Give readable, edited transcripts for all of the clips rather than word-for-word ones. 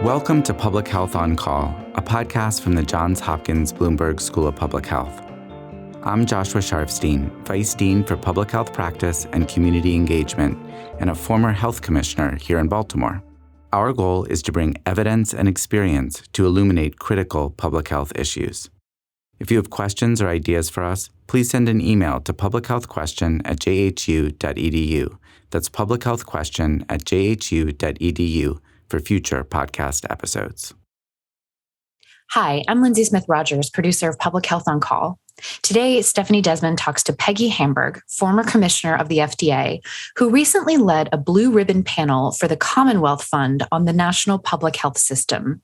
Welcome to Public Health on Call, a podcast from the Johns Hopkins Bloomberg School of Public Health. I'm Joshua Sharfstein, Vice Dean for Public Health Practice and Community Engagement, and a former health commissioner here in Baltimore. Our goal is to bring evidence and experience to illuminate critical public health issues. If you have questions or ideas for us, please send an email to publichealthquestion@jhu.edu. That's publichealthquestion@jhu.edu for future podcast episodes. Hi, I'm Lindsay Smith-Rogers, producer of Public Health on Call. Today, Stephanie Desmond talks to Peggy Hamburg, former commissioner of the FDA, who recently led a blue ribbon panel for the Commonwealth Fund on the national public health system.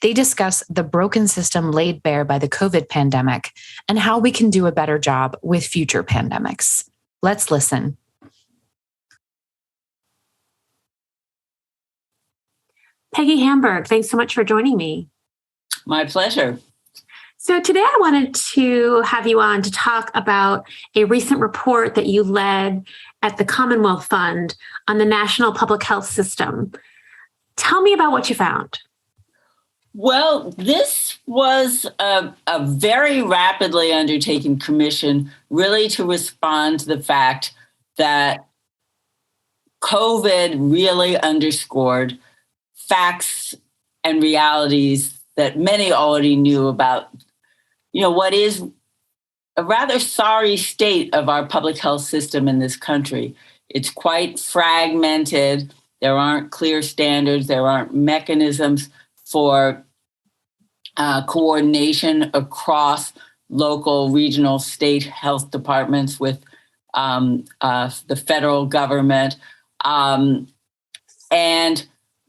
They discuss the broken system laid bare by the COVID pandemic and how we can do a better job with future pandemics. Let's listen. Peggy Hamburg, thanks so much for joining me. My pleasure. So today I wanted to have you on to talk about a recent report that you led at the Commonwealth Fund on the national public health system. Tell me about what you found. Well, this was a very rapidly undertaken commission, really to respond to the fact that COVID really underscored facts and realities that many already knew about, what is a rather sorry state of our public health system in this country. It's quite fragmented. There aren't clear standards. There aren't mechanisms for coordination across local, regional, state health departments with the federal government. And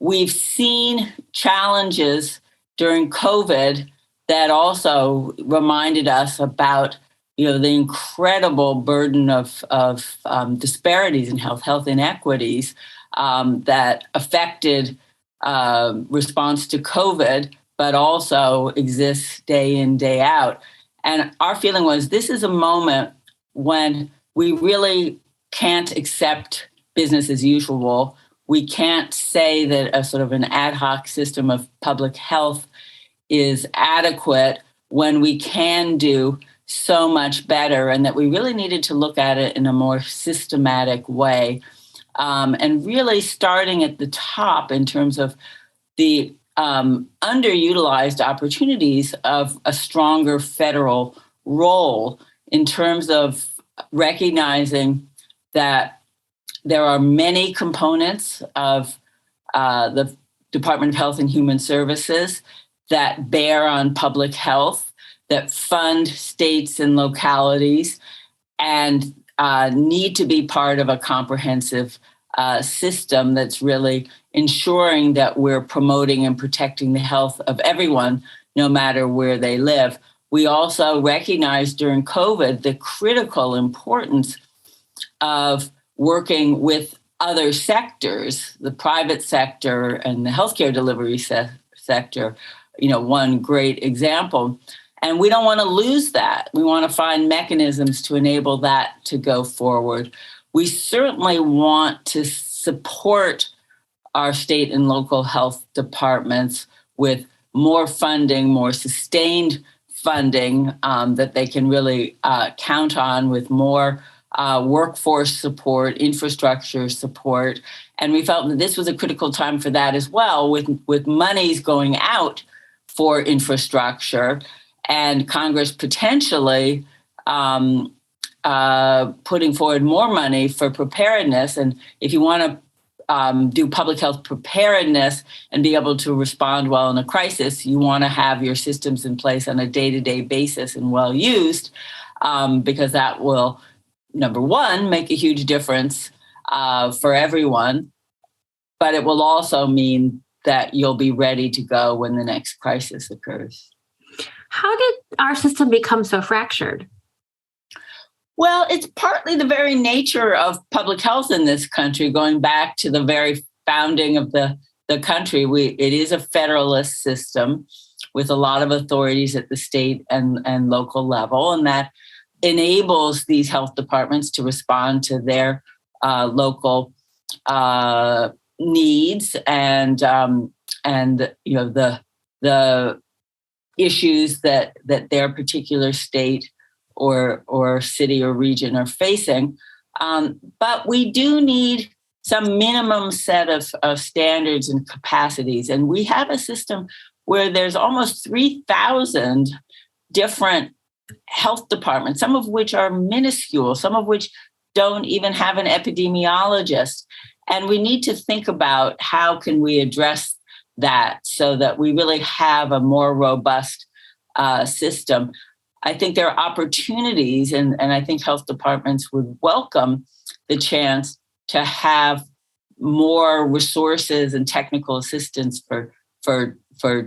we've seen challenges during COVID that also reminded us about, the incredible burden of disparities in health inequities that affected response to COVID, but also exists day in, day out. And our feeling was this is a moment when we really can't accept business as usual. We can't say that a sort of an ad hoc system of public health is adequate when we can do so much better, and that we really needed to look at it in a more systematic way. And really starting at the top in terms of the underutilized opportunities of a stronger federal role in terms of recognizing that there are many components of the Department of Health and Human Services that bear on public health, that fund states and localities, and need to be part of a comprehensive system that's really ensuring that we're promoting and protecting the health of everyone, no matter where they live. We also recognized during COVID the critical importance of working with other sectors, the private sector and the healthcare delivery sector, one great example. And we don't want to lose that. We want to find mechanisms to enable that to go forward. We certainly want to support our state and local health departments with more funding, more sustained funding that they can really count on, with more workforce support, infrastructure support. And we felt that this was a critical time for that as well, with monies going out for infrastructure and Congress potentially putting forward more money for preparedness. And if you want to do public health preparedness and be able to respond well in a crisis, you want to have your systems in place on a day-to-day basis and well used, because that will, number one, make a huge difference for everyone, but it will also mean that you'll be ready to go when the next crisis occurs. How did our system become so fractured? Well, it's partly the very nature of public health in this country, going back to the very founding of the country. It is a federalist system with a lot of authorities at the state and local level, and that enables these health departments to respond to their local needs and the issues that their particular state or city or region are facing. But we do need some minimum set of standards and capacities. And we have a system where there's almost 3,000 different health departments, some of which are minuscule, some of which don't even have an epidemiologist. And we need to think about how can we address that so that we really have a more robust system. I think there are opportunities, and I think health departments would welcome the chance to have more resources and technical assistance for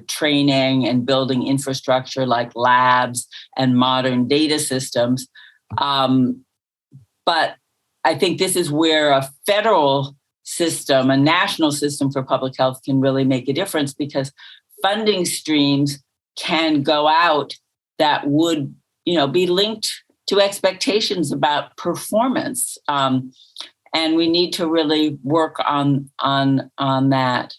training and building infrastructure like labs and modern data systems. But I think this is where a federal system, a national system for public health can really make a difference, because funding streams can go out that would, be linked to expectations about performance. And we need to really work on that.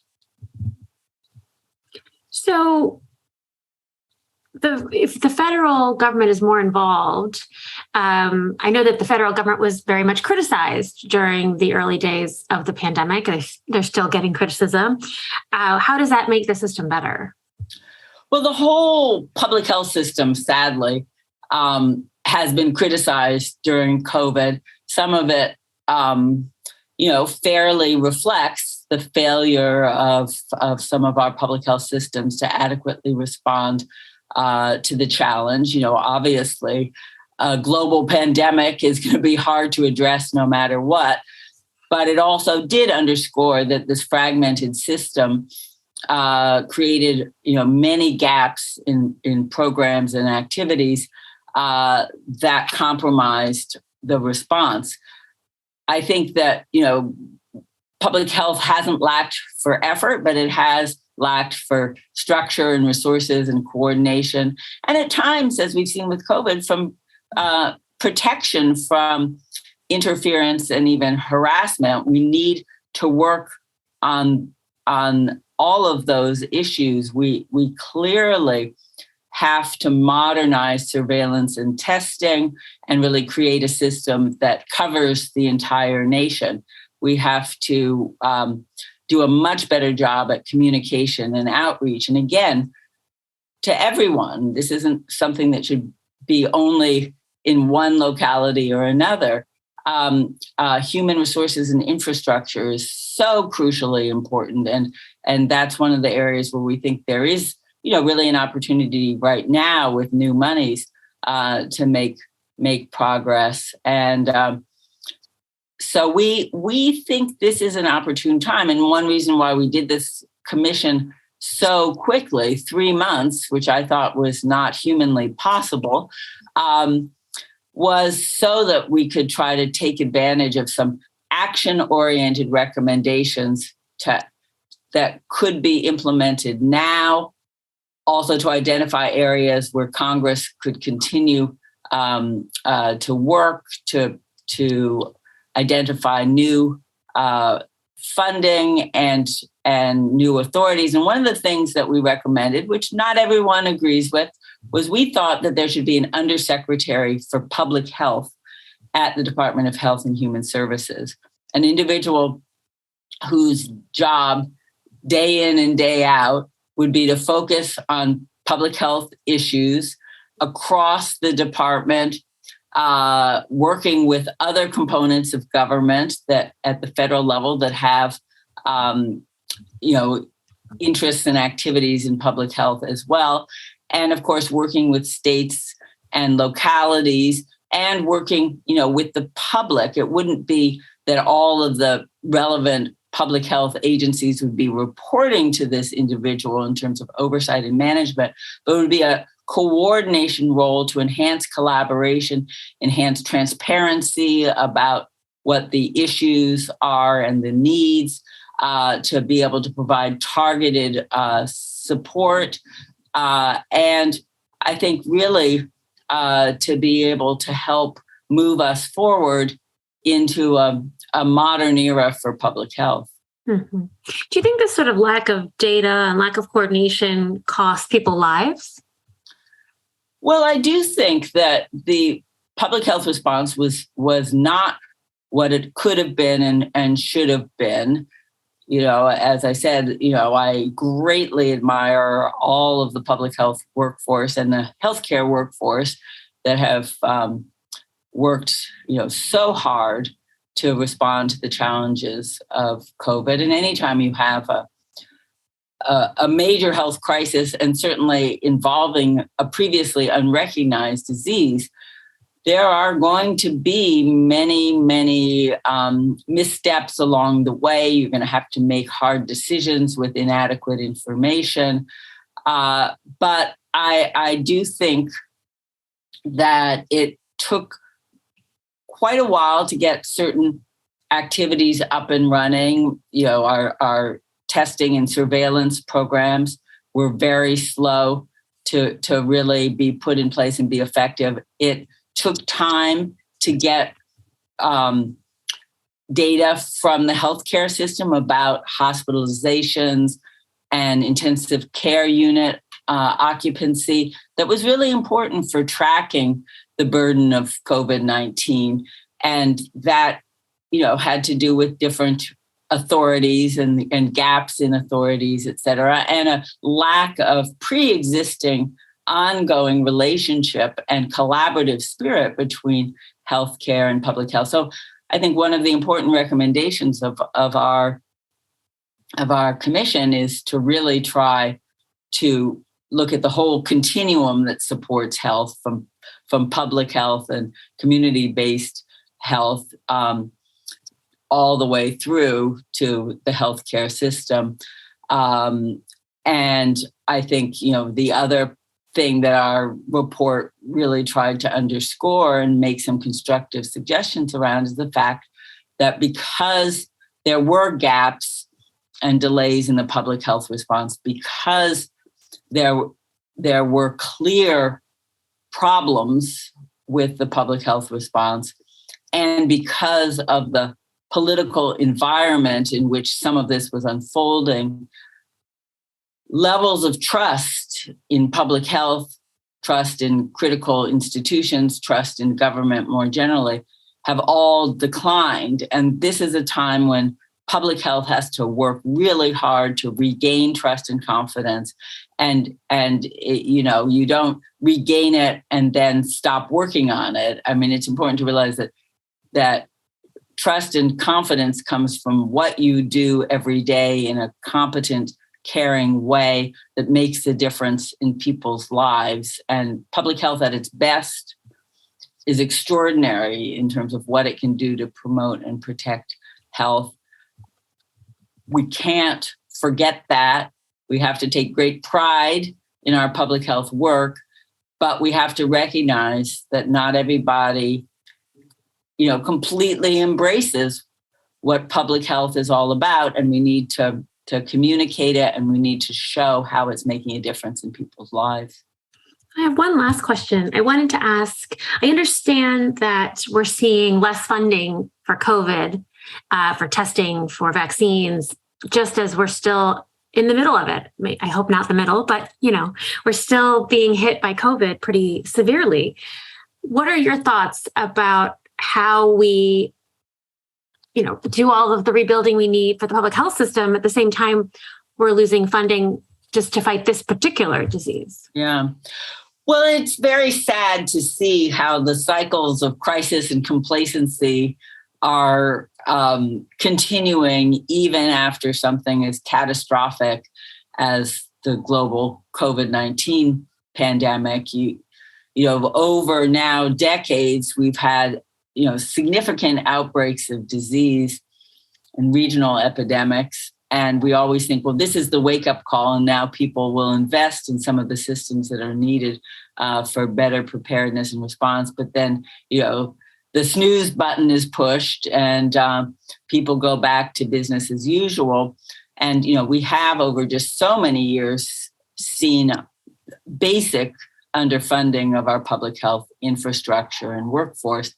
So if the federal government is more involved, I know that the federal government was very much criticized during the early days of the pandemic. They're still getting criticism. How does that make the system better? Well, the whole public health system, sadly, has been criticized during COVID. Some of it, fairly reflects the failure of some of our public health systems to adequately respond to the challenge. Obviously, a global pandemic is going to be hard to address no matter what. But it also did underscore that this fragmented system created, many gaps in programs and activities that compromised the response. I think that, public health hasn't lacked for effort, but it has lacked for structure and resources and coordination. And at times, as we've seen with COVID, from protection from interference and even harassment. We need to work on all of those issues. We clearly have to modernize surveillance and testing and really create a system that covers the entire nation. We have to do a much better job at communication and outreach. And again, to everyone, this isn't something that should be only in one locality or another. Human resources and infrastructure is so crucially important. And that's one of the areas where we think there is, really an opportunity right now with new monies to make progress. And so we think this is an opportune time. And one reason why we did this commission so quickly, 3 months, which I thought was not humanly possible, was so that we could try to take advantage of some action-oriented recommendations that could be implemented now, also to identify areas where Congress could continue to work to identify new funding and new authorities. And one of the things that we recommended, which not everyone agrees with, was we thought that there should be an undersecretary for public health at the Department of Health and Human Services, an individual whose job day in and day out would be to focus on public health issues across the department, working with other components of government that at the federal level that have, interests and activities in public health as well. And of course, working with states and localities and working, with the public. It wouldn't be that all of the relevant public health agencies would be reporting to this individual in terms of oversight and management, but it would be a coordination role to enhance collaboration, enhance transparency about what the issues are and the needs, to be able to provide targeted support. And I think really to be able to help move us forward into a modern era for public health. Mhm. Do you think this sort of lack of data and lack of coordination costs people lives? Well, I do think that the public health response was not what it could have been and should have been. As I said, I greatly admire all of the public health workforce and the healthcare workforce that have worked, so hard to respond to the challenges of COVID. And anytime you have a major health crisis, and certainly involving a previously unrecognized disease, there are going to be many, many missteps along the way. You're going to have to make hard decisions with inadequate information. But I do think that it took quite a while to get certain activities up and running. Our testing and surveillance programs were very slow to really be put in place and be effective. It took time to get data from the healthcare system about hospitalizations and intensive care unit occupancy. That was really important for tracking the burden of COVID-19. And that, had to do with different authorities and gaps in authorities, et cetera, and a lack of pre-existing ongoing relationship and collaborative spirit between healthcare and public health. So I think one of the important recommendations of our commission is to really try to look at the whole continuum that supports health, from public health and community-based health all the way through to the healthcare system. And I think, the other thing that our report really tried to underscore and make some constructive suggestions around is the fact that because there were gaps and delays in the public health response, because there were clear problems with the public health response, and because of the political environment in which some of this was unfolding, levels of trust in public health, trust in critical institutions, trust in government more generally, have all declined. And this is a time when public health has to work really hard to regain trust and confidence. And you don't regain it and then stop working on it. I mean, it's important to realize that trust and confidence comes from what you do every day in a competent, caring way that makes a difference in people's lives. And public health at its best is extraordinary in terms of what it can do to promote and protect health. We can't forget that. We have to take great pride in our public health work, but we have to recognize that not everybody, completely embraces what public health is all about, and we need to communicate it, and we need to show how it's making a difference in people's lives. I have one last question. I wanted to ask, I understand that we're seeing less funding for COVID, for testing, for vaccines, just as we're still in the middle of it. I hope not the middle, but, we're still being hit by COVID pretty severely. What are your thoughts about how we, do all of the rebuilding we need for the public health system at the same time we're losing funding just to fight this particular disease? Yeah. Well, it's very sad to see how the cycles of crisis and complacency are continuing even after something as catastrophic as the global COVID-19 pandemic. Over now decades, we've had significant outbreaks of disease and regional epidemics. And we always think, well, this is the wake-up call, and now people will invest in some of the systems that are needed for better preparedness and response. But then, the snooze button is pushed, and people go back to business as usual. And, we have over just so many years seen basic underfunding of our public health infrastructure and workforce.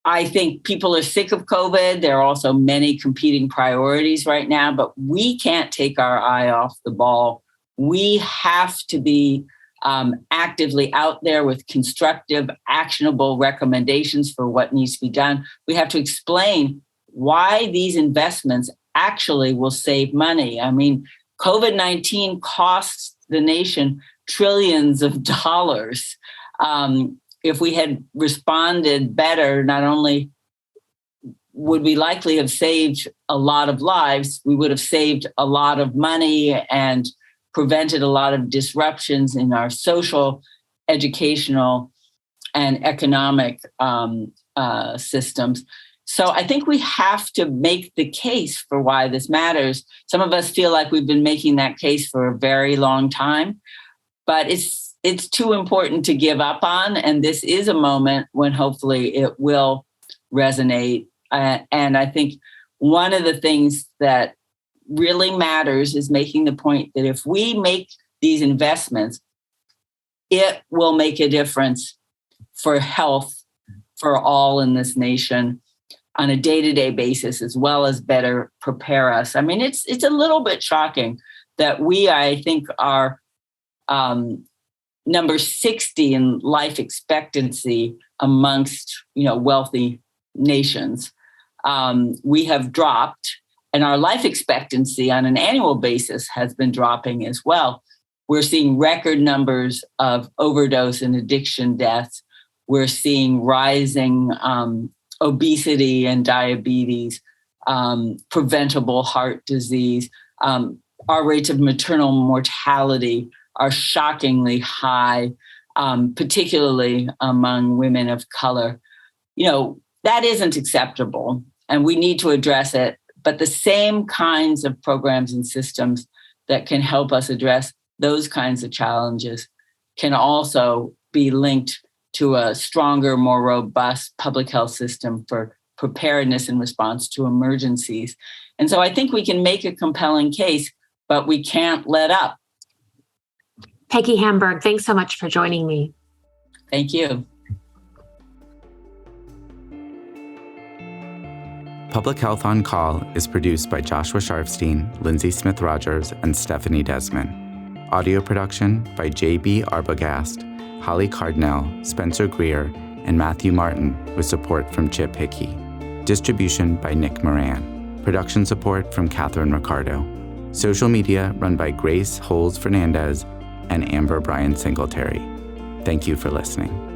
I think people are sick of COVID. There are also many competing priorities right now, but we can't take our eye off the ball. We have to be actively out there with constructive, actionable recommendations for what needs to be done. We have to explain why these investments actually will save money. I mean, COVID-19 costs the nation trillions of dollars. If we had responded better, not only would we likely have saved a lot of lives, we would have saved a lot of money and prevented a lot of disruptions in our social, educational, and economic systems. So I think we have to make the case for why this matters. Some of us feel like we've been making that case for a very long time, but it's too important to give up on. And this is a moment when hopefully it will resonate. And I think one of the things that really matters is making the point that if we make these investments, it will make a difference for health for all in this nation on a day-to-day basis, as well as better prepare us. I mean, it's a little bit shocking that we, I think, are number 60 in life expectancy amongst, wealthy nations. We have dropped, and our life expectancy on an annual basis has been dropping as well. We're seeing record numbers of overdose and addiction deaths. We're seeing rising obesity and diabetes, preventable heart disease. Our rates of maternal mortality are shockingly high, particularly among women of color. That isn't acceptable, and we need to address it. But the same kinds of programs and systems that can help us address those kinds of challenges can also be linked to a stronger, more robust public health system for preparedness in response to emergencies. And so I think we can make a compelling case, but we can't let up. Peggy Hamburg, thanks so much for joining me. Thank you. Public Health on Call is produced by Joshua Sharfstein, Lindsay Smith Rogers, and Stephanie Desmond. Audio production by J.B. Arbogast, Holly Cardinell, Spencer Greer, and Matthew Martin, with support from Chip Hickey. Distribution by Nick Moran. Production support from Catherine Ricardo. Social media run by Grace Holes Fernandez and Amber Bryan Singletary. Thank you for listening.